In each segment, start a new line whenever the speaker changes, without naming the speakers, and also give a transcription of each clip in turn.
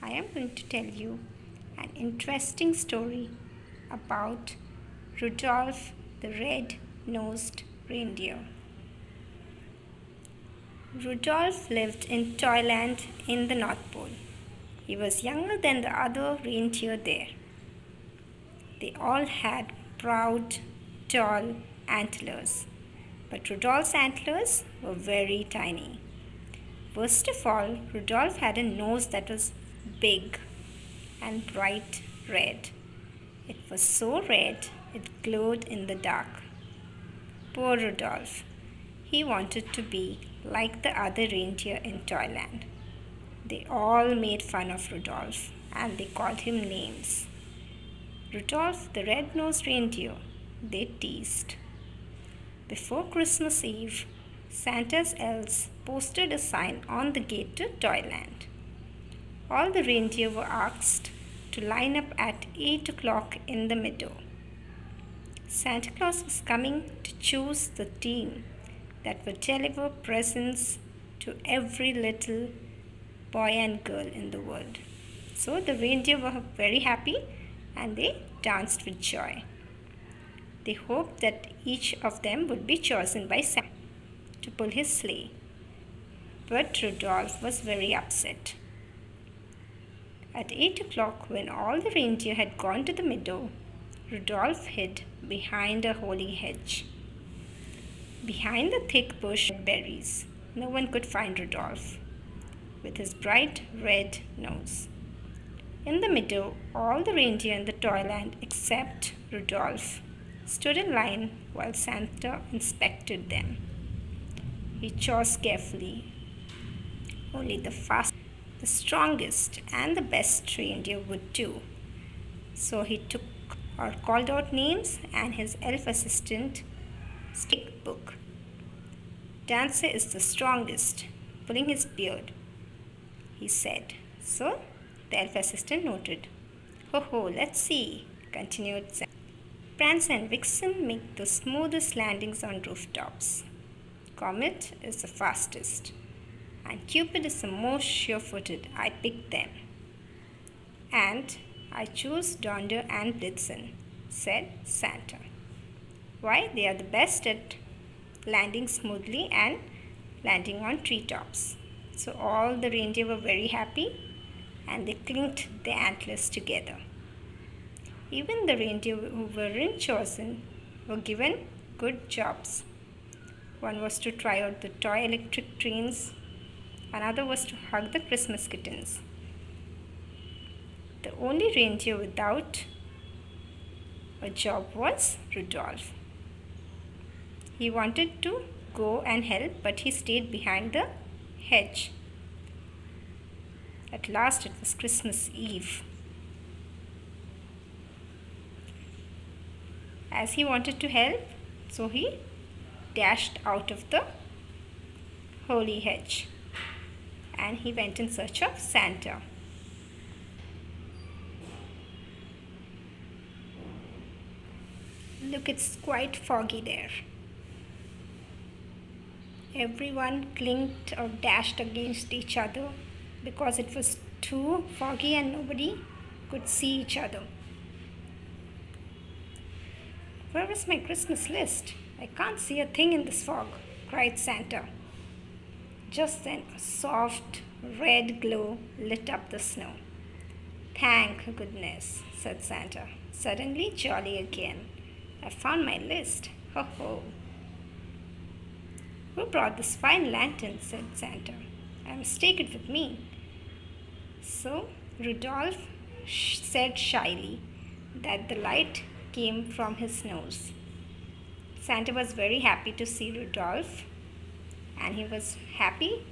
I am going to tell you an interesting story about Rudolph the Red-Nosed Reindeer. Rudolph lived in Toyland in the North Pole. He was younger than the other reindeer there. They all had proud, tall antlers, but Rudolph's antlers were very tiny. First of all, Rudolph had a nose that was big and bright red. It was so red it glowed in the dark. Poor Rudolph. He wanted to be like the other reindeer in Toyland. They all made fun of Rudolph and they called him names. Rudolph the red-nosed reindeer, they teased. Before Christmas Eve, Santa's elves posted a sign on the gate to Toyland. All the reindeer were asked to line up at 8 o'clock in the meadow. Santa Claus was coming to choose the team that would deliver presents to every little boy and girl in the world. So the reindeer were very happy and they danced with joy. They hoped that each of them would be chosen by Santa to pull his sleigh. But Rudolph was very upset. At 8 o'clock, when all the reindeer had gone to the meadow, Rudolph hid behind a holly hedge. Behind the thick bush of berries, no one could find Rudolph with his bright red nose. In the meadow, all the reindeer in the toyland except Rudolph stood in line while Santa inspected them. He chose carefully. Only the fastest, the strongest, and the best reindeer would do. So he took or called out names, and his elf assistant stick book. Dancer is the strongest, pulling his beard, he said. So the elf assistant noted. Ho ho, let's see, continued Santa. Prancer and Vixen make the smoothest landings on rooftops. Comet is the fastest, and Cupid is the most sure-footed. I picked them. And I choose Donder and Blitzen, said Santa. Why, they are the best at landing smoothly and landing on treetops. So all the reindeer were very happy and they clinked their antlers together. Even the reindeer who weren't chosen were given good jobs. One was to try out the toy electric trains, another was to hug the Christmas kittens. The only reindeer without a job was Rudolph. He wanted to go and help, but he stayed behind the hedge. At last it was Christmas Eve. As he wanted to help, so he dashed out of the holly hedge and he went in search of Santa. Look, it's quite foggy there. Everyone clinked or dashed against each other because it was too foggy and nobody could see each other. Where is my Christmas list? I can't see a thing in this fog, cried Santa. Just then a soft red glow lit up the snow. Thank goodness, said Santa, suddenly jolly again. I found my list. Ho ho. Who brought this fine lantern? Said Santa. I must take it with me. So Rudolph said shyly that the light came from his nose. Santa was very happy to see Rudolph and he was happy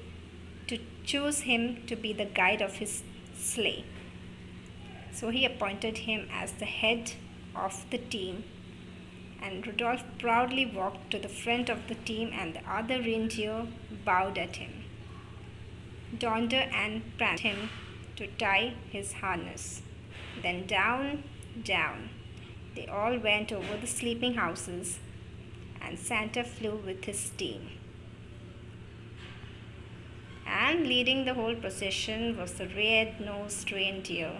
to choose him to be the guide of his sleigh. So he appointed him as the head of the team, and Rudolph proudly walked to the front of the team and the other reindeer bowed at him. Donder and Prancer him to tie his harness. Then down, down. They all went over the sleeping houses and Santa flew with his team. And leading the whole procession was the red-nosed reindeer,